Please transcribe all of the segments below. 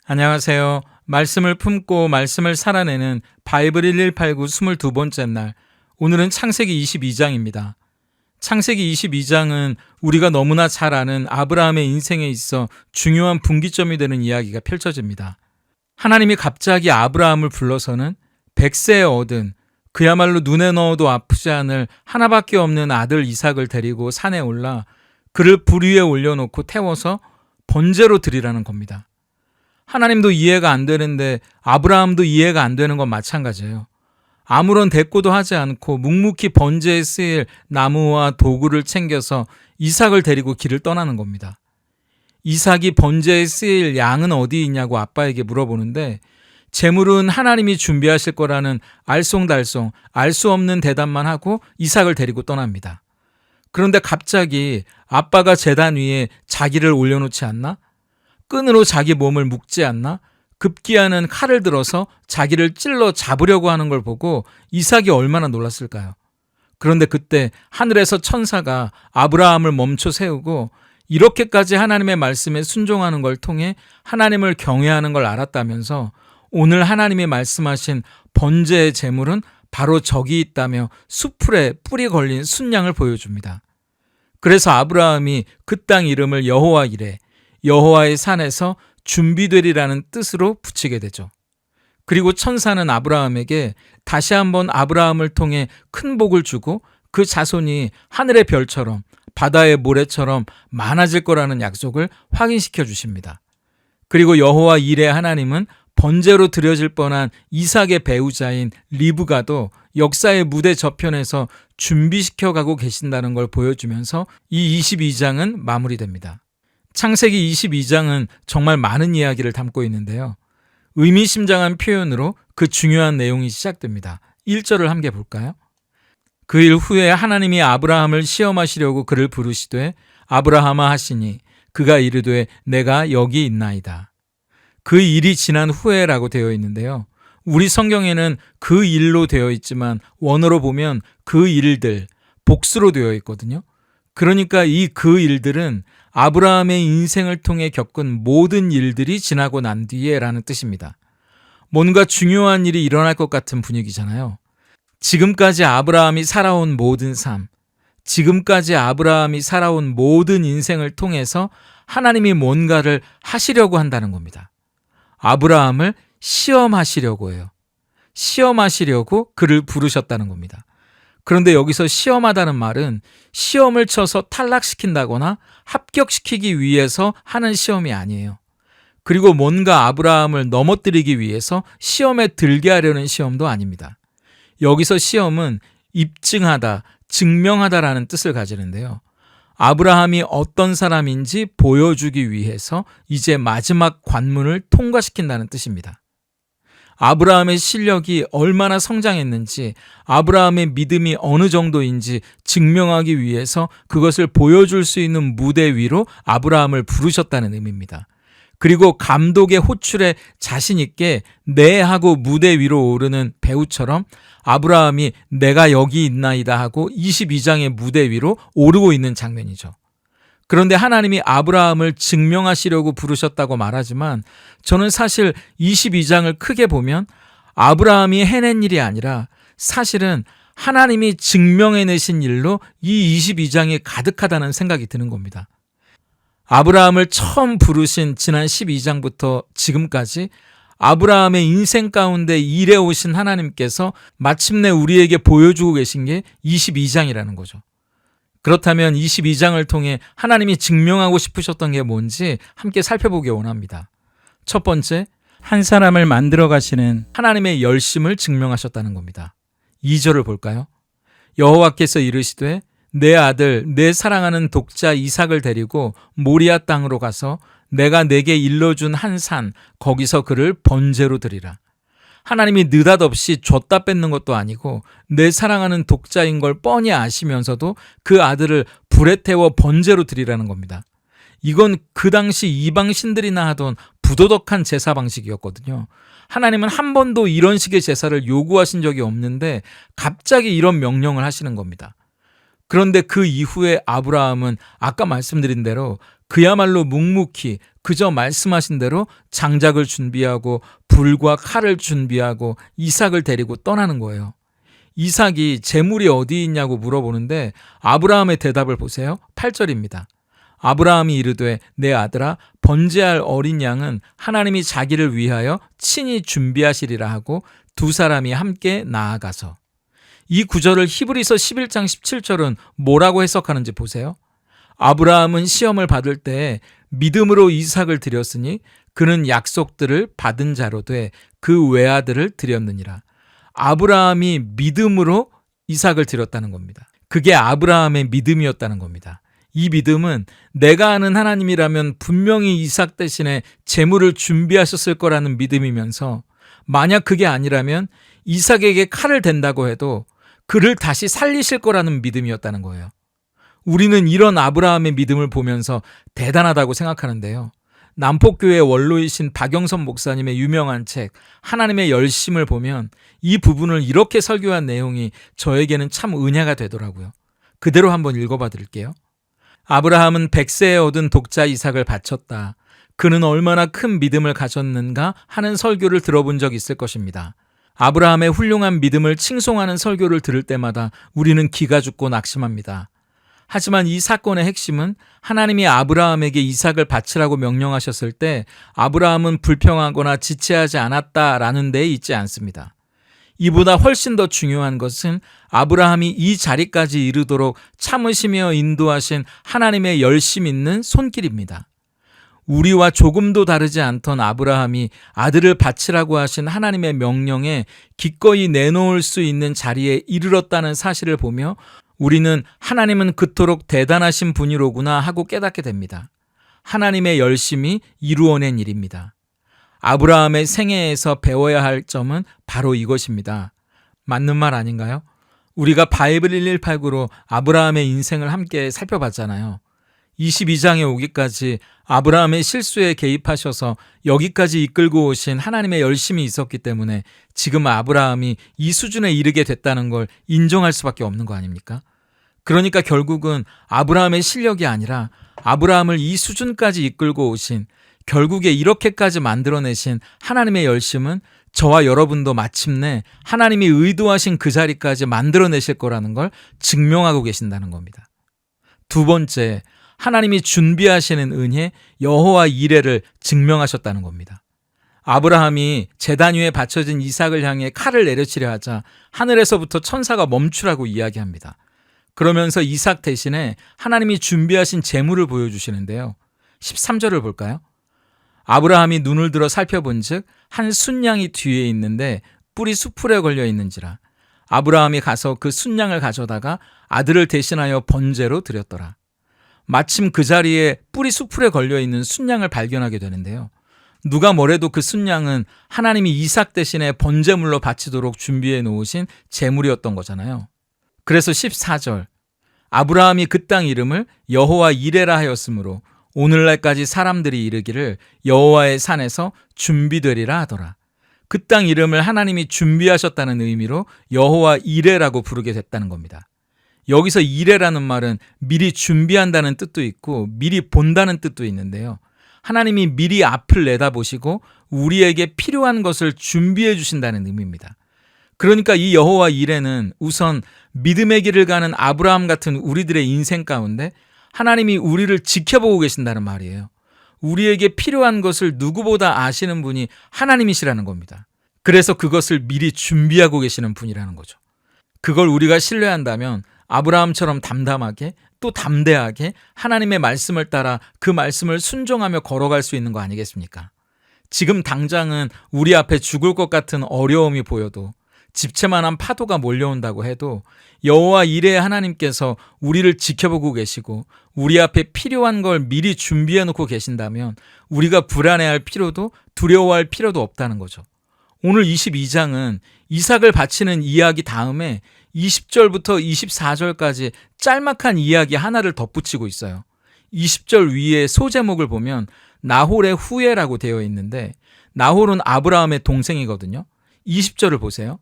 안녕하세요. 말씀을 품고 말씀을 살아내는 바이블 1189 22번째 날. 오늘은 창세기 22장입니다. 창세기 22장은 우리가 너무나 잘 아는 아브라함의 인생에 있어 중요한 분기점이 되는 이야기가 펼쳐집니다. 하나님이 갑자기 아브라함을 불러서는 100세에 얻은 그야말로 눈에 넣어도 아프지 않을 하나밖에 없는 아들 이삭을 데리고 산에 올라 그를 불 위에 올려놓고 태워서 번제로 드리라는 겁니다. 하나님도 이해가 안 되는데 아브라함도 이해가 안 되는 건 마찬가지예요. 아무런 대꾸도 하지 않고 묵묵히 번제에 쓰일 나무와 도구를 챙겨서 이삭을 데리고 길을 떠나는 겁니다. 이삭이 번제에 쓰일 양은 어디 있냐고 아빠에게 물어보는데 제물은 하나님이 준비하실 거라는 알쏭달쏭 알 수 없는 대답만 하고 이삭을 데리고 떠납니다. 그런데 갑자기 아빠가 제단 위에 자기를 올려놓지 않나? 끈으로 자기 몸을 묶지 않나? 급기야는 칼을 들어서 자기를 찔러 잡으려고 하는 걸 보고 이삭이 얼마나 놀랐을까요? 그런데 그때 하늘에서 천사가 아브라함을 멈춰 세우고 이렇게까지 하나님의 말씀에 순종하는 걸 통해 하나님을 경외하는 걸 알았다면서 오늘 하나님이 말씀하신 번제의 제물은 바로 저기 있다며 숫풀에 뿔이 걸린 순양을 보여줍니다. 그래서 아브라함이 그 땅 이름을 여호와 이레, 여호와의 산에서 준비되리라는 뜻으로 붙이게 되죠. 그리고 천사는 아브라함에게 다시 한번 아브라함을 통해 큰 복을 주고 그 자손이 하늘의 별처럼 바다의 모래처럼 많아질 거라는 약속을 확인시켜 주십니다. 그리고 여호와 이레 하나님은 번제로 드려질 뻔한 이삭의 배우자인 리브가도 역사의 무대 저편에서 준비시켜가고 계신다는 걸 보여주면서 이 22장은 마무리됩니다. 창세기 22장은 정말 많은 이야기를 담고 있는데요. 의미심장한 표현으로 그 중요한 내용이 시작됩니다. 1절을 함께 볼까요? 그 일 후에 하나님이 아브라함을 시험하시려고 그를 부르시되 아브라함아 하시니 그가 이르되 내가 여기 있나이다. 그 일이 지난 후에라고 되어 있는데요. 우리 성경에는 그 일로 되어 있지만 원어로 보면 그 일들, 복수로 되어 있거든요. 그러니까 이 그 일들은 아브라함의 인생을 통해 겪은 모든 일들이 지나고 난 뒤에 라는 뜻입니다. 뭔가 중요한 일이 일어날 것 같은 분위기잖아요. 지금까지 아브라함이 살아온 모든 삶, 지금까지 아브라함이 살아온 모든 인생을 통해서 하나님이 뭔가를 하시려고 한다는 겁니다. 아브라함을 시험하시려고 해요. 시험하시려고 그를 부르셨다는 겁니다. 그런데 여기서 시험하다는 말은 시험을 쳐서 탈락시킨다거나 합격시키기 위해서 하는 시험이 아니에요. 그리고 뭔가 아브라함을 넘어뜨리기 위해서 시험에 들게 하려는 시험도 아닙니다. 여기서 시험은 입증하다, 증명하다라는 뜻을 가지는데요. 아브라함이 어떤 사람인지 보여주기 위해서 이제 마지막 관문을 통과시킨다는 뜻입니다. 아브라함의 실력이 얼마나 성장했는지, 아브라함의 믿음이 어느 정도인지 증명하기 위해서 그것을 보여줄 수 있는 무대 위로 아브라함을 부르셨다는 의미입니다. 그리고 감독의 호출에 자신 있게 네 하고 무대 위로 오르는 배우처럼 아브라함이 내가 여기 있나이다 하고 22장의 무대 위로 오르고 있는 장면이죠. 그런데 하나님이 아브라함을 증명하시려고 부르셨다고 말하지만 저는 사실 22장을 크게 보면 아브라함이 해낸 일이 아니라 사실은 하나님이 증명해내신 일로 이 22장이 가득하다는 생각이 드는 겁니다. 아브라함을 처음 부르신 지난 12장부터 지금까지 아브라함의 인생 가운데 일해오신 하나님께서 마침내 우리에게 보여주고 계신 게 22장이라는 거죠. 그렇다면 22장을 통해 하나님이 증명하고 싶으셨던 게 뭔지 함께 살펴보기 원합니다. 첫 번째, 한 사람을 만들어 가시는 하나님의 열심을 증명하셨다는 겁니다. 2절을 볼까요? 여호와께서 이르시되 내 아들, 내 사랑하는 독자 이삭을 데리고 모리아 땅으로 가서 내가 내게 일러준 한 산, 거기서 그를 번제로 드리라. 하나님이 느닷없이 줬다 뺏는 것도 아니고 내 사랑하는 독자인 걸 뻔히 아시면서도 그 아들을 불에 태워 번제로 드리라는 겁니다. 이건 그 당시 이방 신들이나 하던 부도덕한 제사 방식이었거든요. 하나님은 한 번도 이런 식의 제사를 요구하신 적이 없는데 갑자기 이런 명령을 하시는 겁니다. 그런데 그 이후에 아브라함은 아까 말씀드린 대로 그야말로 묵묵히 그저 말씀하신 대로 장작을 준비하고 불과 칼을 준비하고 이삭을 데리고 떠나는 거예요. 이삭이 재물이 어디 있냐고 물어보는데 아브라함의 대답을 보세요. 8절입니다. 아브라함이 이르되 내 아들아 번제할 어린 양은 하나님이 자기를 위하여 친히 준비하시리라 하고 두 사람이 함께 나아가서. 이 구절을 히브리서 11장 17절은 뭐라고 해석하는지 보세요. 아브라함은 시험을 받을 때 믿음으로 이삭을 드렸으니 그는 약속들을 받은 자로 돼 그 외아들을 드렸느니라. 아브라함이 믿음으로 이삭을 드렸다는 겁니다. 그게 아브라함의 믿음이었다는 겁니다. 이 믿음은 내가 아는 하나님이라면 분명히 이삭 대신에 재물을 준비하셨을 거라는 믿음이면서 만약 그게 아니라면 이삭에게 칼을 댄다고 해도 그를 다시 살리실 거라는 믿음이었다는 거예요. 우리는 이런 아브라함의 믿음을 보면서 대단하다고 생각하는데요. 남포교회 원로이신 박영선 목사님의 유명한 책 하나님의 열심을 보면 이 부분을 이렇게 설교한 내용이 저에게는 참 은혜가 되더라고요. 그대로 한번 읽어봐 드릴게요. 아브라함은 100세에 얻은 독자 이삭을 바쳤다. 그는 얼마나 큰 믿음을 가졌는가 하는 설교를 들어본 적 있을 것입니다. 아브라함의 훌륭한 믿음을 칭송하는 설교를 들을 때마다 우리는 기가 죽고 낙심합니다. 하지만 이 사건의 핵심은 하나님이 아브라함에게 이삭을 바치라고 명령하셨을 때 아브라함은 불평하거나 지체하지 않았다라는 데에 있지 않습니다. 이보다 훨씬 더 중요한 것은 아브라함이 이 자리까지 이르도록 참으시며 인도하신 하나님의 열심 있는 손길입니다. 우리와 조금도 다르지 않던 아브라함이 아들을 바치라고 하신 하나님의 명령에 기꺼이 내놓을 수 있는 자리에 이르렀다는 사실을 보며 우리는 하나님은 그토록 대단하신 분이로구나 하고 깨닫게 됩니다. 하나님의 열심이 이루어낸 일입니다. 아브라함의 생애에서 배워야 할 점은 바로 이것입니다. 맞는 말 아닌가요? 우리가 바이블 1189로 아브라함의 인생을 함께 살펴봤잖아요. 22장에 오기까지 아브라함의 실수에 개입하셔서 여기까지 이끌고 오신 하나님의 열심이 있었기 때문에 지금 아브라함이 이 수준에 이르게 됐다는 걸 인정할 수밖에 없는 거 아닙니까? 그러니까 결국은 아브라함의 실력이 아니라 아브라함을 이 수준까지 이끌고 오신, 결국에 이렇게까지 만들어내신 하나님의 열심은 저와 여러분도 마침내 하나님이 의도하신 그 자리까지 만들어내실 거라는 걸 증명하고 계신다는 겁니다. 두 번째, 하나님이 준비하시는 은혜 여호와 이레를 증명하셨다는 겁니다. 아브라함이 제단 위에 받쳐진 이삭을 향해 칼을 내려치려 하자 하늘에서부터 천사가 멈추라고 이야기합니다. 그러면서 이삭 대신에 하나님이 준비하신 재물을 보여주시는데요. 13절을 볼까요? 아브라함이 눈을 들어 살펴본즉 한 순양이 뒤에 있는데 뿔이 수풀에 걸려 있는지라. 아브라함이 가서 그 순양을 가져다가 아들을 대신하여 번제로 드렸더라. 마침 그 자리에 뿔이 수풀에 걸려 있는 순양을 발견하게 되는데요. 누가 뭐래도 그 순양은 하나님이 이삭 대신에 번제물로 바치도록 준비해 놓으신 재물이었던 거잖아요. 그래서 14절, 아브라함이 그 땅 이름을 여호와 이레라 하였으므로 오늘날까지 사람들이 이르기를 여호와의 산에서 준비되리라 하더라. 그 땅 이름을 하나님이 준비하셨다는 의미로 여호와 이레라고 부르게 됐다는 겁니다. 여기서 이레라는 말은 미리 준비한다는 뜻도 있고 미리 본다는 뜻도 있는데요. 하나님이 미리 앞을 내다보시고 우리에게 필요한 것을 준비해 주신다는 의미입니다. 그러니까 이 여호와 이레는 우선 믿음의 길을 가는 아브라함 같은 우리들의 인생 가운데 하나님이 우리를 지켜보고 계신다는 말이에요. 우리에게 필요한 것을 누구보다 아시는 분이 하나님이시라는 겁니다. 그래서 그것을 미리 준비하고 계시는 분이라는 거죠. 그걸 우리가 신뢰한다면 아브라함처럼 담담하게 또 담대하게 하나님의 말씀을 따라 그 말씀을 순종하며 걸어갈 수 있는 거 아니겠습니까? 지금 당장은 우리 앞에 죽을 것 같은 어려움이 보여도 집채만한 파도가 몰려온다고 해도 여호와 이레의 하나님께서 우리를 지켜보고 계시고 우리 앞에 필요한 걸 미리 준비해 놓고 계신다면 우리가 불안해할 필요도 두려워할 필요도 없다는 거죠. 오늘 22장은 이삭을 바치는 이야기 다음에 20절부터 24절까지 짤막한 이야기 하나를 덧붙이고 있어요. 20절 위에 소제목을 보면 나홀의 후예라고 되어 있는데 나홀은 아브라함의 동생이거든요. 20절을 보세요.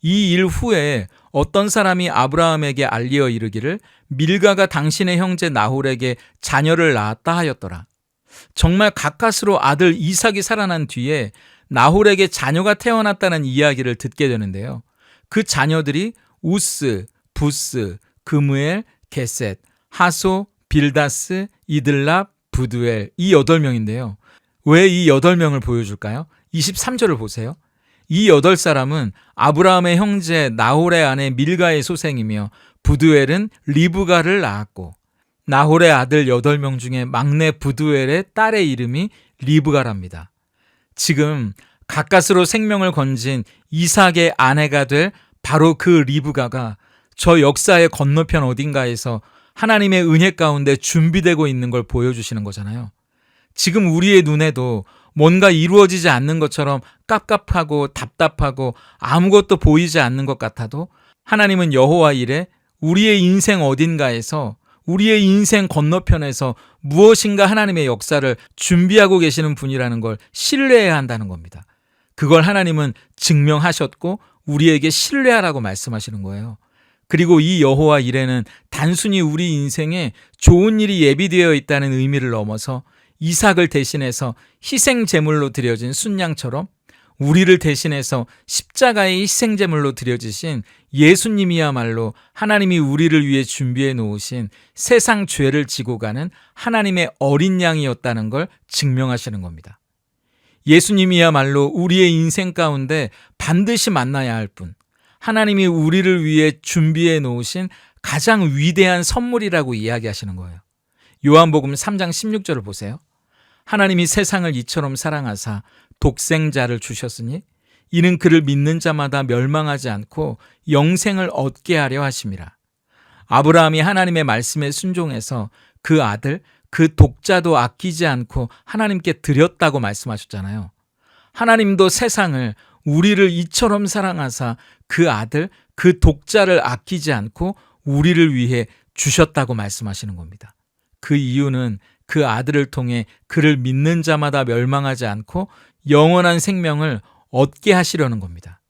이 일 후에 어떤 사람이 아브라함에게 알리어 이르기를 밀가가 당신의 형제 나홀에게 자녀를 낳았다 하였더라. 정말 가까스로 아들 이삭이 살아난 뒤에 나홀에게 자녀가 태어났다는 이야기를 듣게 되는데요. 그 자녀들이 우스, 부스, 그무엘, 게셋, 하소, 빌다스, 이들랍, 부두엘 이 8명인데요. 왜 이 8명을 보여줄까요? 23절을 보세요. 이 8사람은 아브라함의 형제 나홀의 아내 밀가의 소생이며 부두엘은 리브가를 낳았고 나홀의 아들 8명 중에 막내 부두엘의 딸의 이름이 리브가랍니다. 지금 가까스로 생명을 건진 이삭의 아내가 될 바로 그 리브가가 저 역사의 건너편 어딘가에서 하나님의 은혜 가운데 준비되고 있는 걸 보여주시는 거잖아요. 지금 우리의 눈에도 뭔가 이루어지지 않는 것처럼 깝깝하고 답답하고 아무것도 보이지 않는 것 같아도 하나님은 여호와 이레 우리의 인생 어딘가에서 우리의 인생 건너편에서 무엇인가 하나님의 역사를 준비하고 계시는 분이라는 걸 신뢰해야 한다는 겁니다. 그걸 하나님은 증명하셨고 우리에게 신뢰하라고 말씀하시는 거예요. 그리고 이 여호와 이레는 단순히 우리 인생에 좋은 일이 예비되어 있다는 의미를 넘어서 이삭을 대신해서 희생 제물로 드려진 순양처럼 우리를 대신해서 십자가의 희생 제물로 드려지신 예수님이야말로 하나님이 우리를 위해 준비해 놓으신 세상 죄를 지고 가는 하나님의 어린 양이었다는 걸 증명하시는 겁니다. 예수님이야말로 우리의 인생 가운데 반드시 만나야 할 분, 하나님이 우리를 위해 준비해 놓으신 가장 위대한 선물이라고 이야기하시는 거예요. 요한복음 3장 16절을 보세요. 하나님이 세상을 이처럼 사랑하사 독생자를 주셨으니 이는 그를 믿는 자마다 멸망하지 않고 영생을 얻게 하려 하심이라. 아브라함이 하나님의 말씀에 순종해서 그 아들, 그 독자도 아끼지 않고 하나님께 드렸다고 말씀하셨잖아요. 하나님도 세상을 우리를 이처럼 사랑하사 그 아들, 그 독자를 아끼지 않고 우리를 위해 주셨다고 말씀하시는 겁니다. 그 이유는 그 아들을 통해 그를 믿는 자마다 멸망하지 않고 영원한 생명을 얻게 하시려는 겁니다.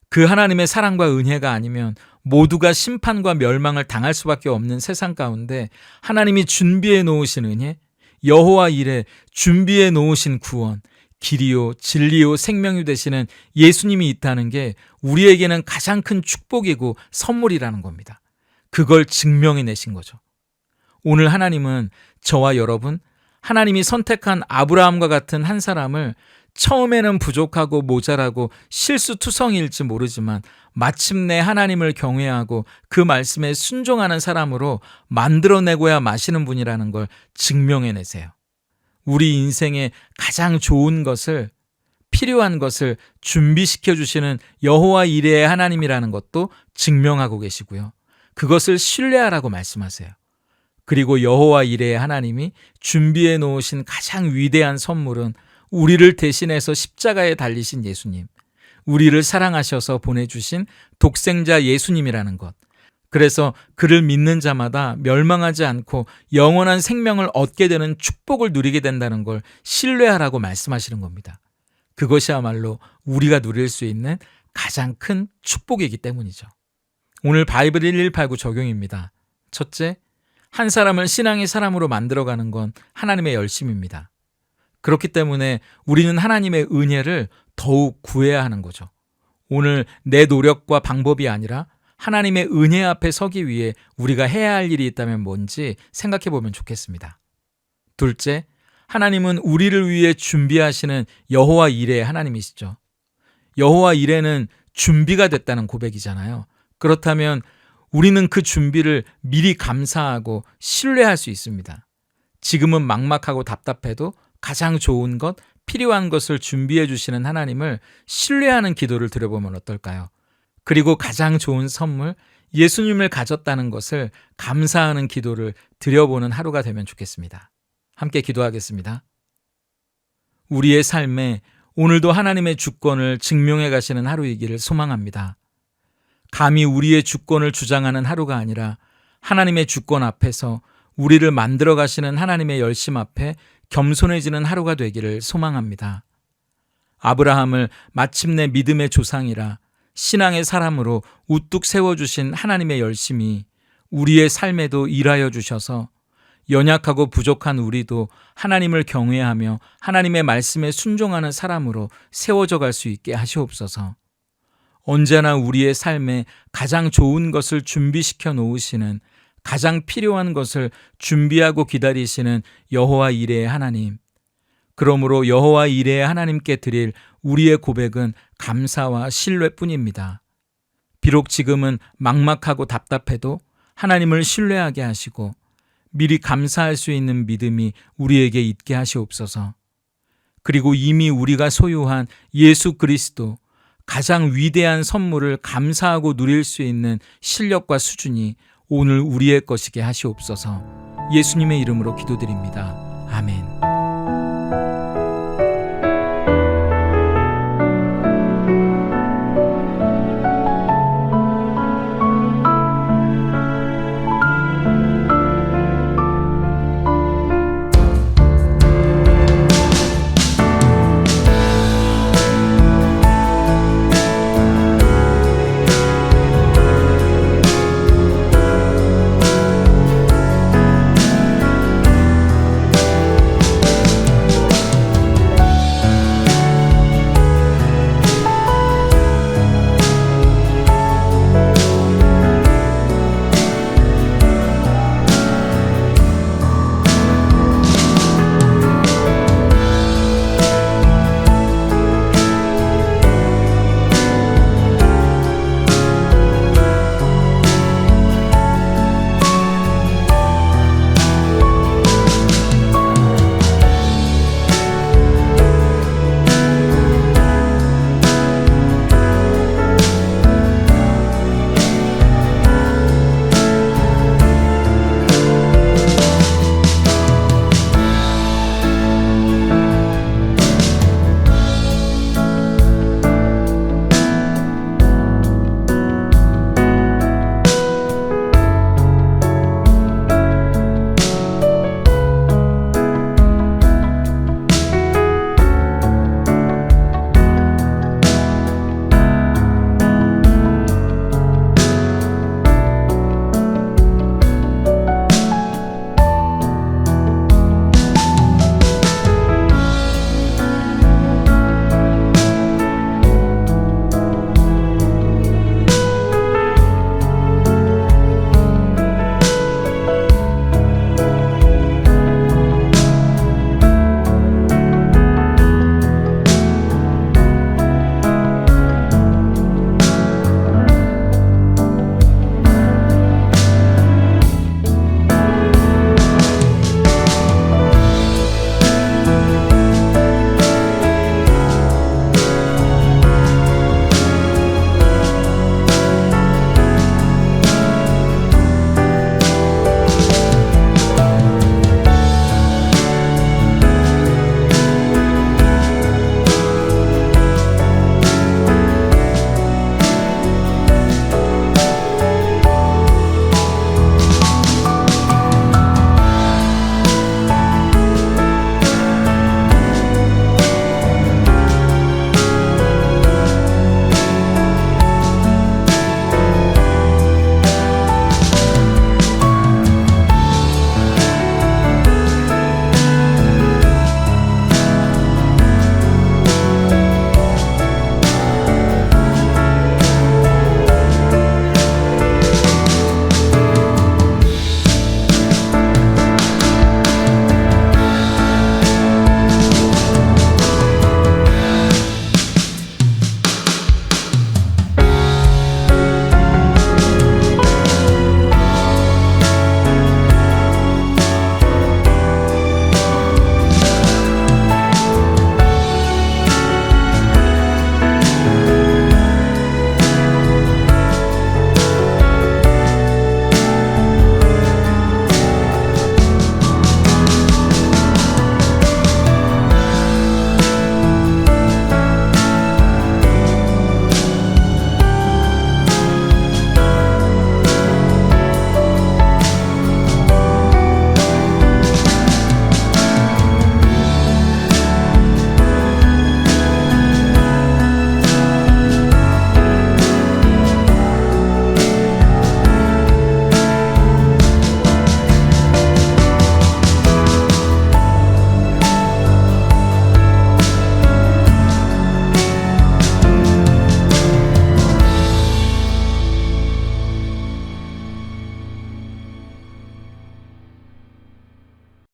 그 하나님의 사랑과 은혜가 아니면 모두가 심판과 멸망을 당할 수밖에 없는 세상 가운데 하나님이 준비해 놓으신 은혜, 여호와 이레 준비해 놓으신 구원, 길이요 진리요 생명이 되시는 예수님이 있다는 게 우리에게는 가장 큰 축복이고 선물이라는 겁니다. 그걸 증명해 내신 거죠. 오늘 하나님은 저와 여러분, 하나님이 선택한 아브라함과 같은 한 사람을 처음에는 부족하고 모자라고 실수투성이일지 모르지만 마침내 하나님을 경외하고 그 말씀에 순종하는 사람으로 만들어내고야 마시는 분이라는 걸 증명해내세요. 우리 인생에 가장 좋은 것을, 필요한 것을 준비시켜 주시는 여호와 이레의 하나님이라는 것도 증명하고 계시고요. 그것을 신뢰하라고 말씀하세요. 그리고 여호와 이레의 하나님이 준비해 놓으신 가장 위대한 선물은 우리를 대신해서 십자가에 달리신 예수님, 우리를 사랑하셔서 보내주신 독생자 예수님이라는 것. 그래서 그를 믿는 자마다 멸망하지 않고 영원한 생명을 얻게 되는 축복을 누리게 된다는 걸 신뢰하라고 말씀하시는 겁니다. 그것이야말로 우리가 누릴 수 있는 가장 큰 축복이기 때문이죠. 오늘 바이블 1189 적용입니다. 첫째, 한 사람을 신앙의 사람으로 만들어가는 건 하나님의 열심입니다. 그렇기 때문에 우리는 하나님의 은혜를 더욱 구해야 하는 거죠. 오늘 내 노력과 방법이 아니라 하나님의 은혜 앞에 서기 위해 우리가 해야 할 일이 있다면 뭔지 생각해 보면 좋겠습니다. 둘째, 하나님은 우리를 위해 준비하시는 여호와 이레의 하나님이시죠. 여호와 이레는 준비가 됐다는 고백이잖아요. 그렇다면 우리는 그 준비를 미리 감사하고 신뢰할 수 있습니다. 지금은 막막하고 답답해도 가장 좋은 것, 필요한 것을 준비해 주시는 하나님을 신뢰하는 기도를 드려보면 어떨까요? 그리고 가장 좋은 선물, 예수님을 가졌다는 것을 감사하는 기도를 드려보는 하루가 되면 좋겠습니다. 함께 기도하겠습니다. 우리의 삶에 오늘도 하나님의 주권을 증명해 가시는 하루이기를 소망합니다. 감히 우리의 주권을 주장하는 하루가 아니라 하나님의 주권 앞에서 우리를 만들어 가시는 하나님의 열심 앞에 겸손해지는 하루가 되기를 소망합니다. 아브라함을 마침내 믿음의 조상이라 신앙의 사람으로 우뚝 세워주신 하나님의 열심이 우리의 삶에도 일하여 주셔서 연약하고 부족한 우리도 하나님을 경외하며 하나님의 말씀에 순종하는 사람으로 세워져 갈 수 있게 하시옵소서. 언제나 우리의 삶에 가장 좋은 것을 준비시켜 놓으시는, 가장 필요한 것을 준비하고 기다리시는 여호와 이레의 하나님. 그러므로 여호와 이레의 하나님께 드릴 우리의 고백은 감사와 신뢰뿐입니다. 비록 지금은 막막하고 답답해도 하나님을 신뢰하게 하시고 미리 감사할 수 있는 믿음이 우리에게 있게 하시옵소서. 그리고 이미 우리가 소유한 예수 그리스도, 가장 위대한 선물을 감사하고 누릴 수 있는 실력과 수준이 오늘 우리의 것이게 하시옵소서. 예수님의 이름으로 기도드립니다.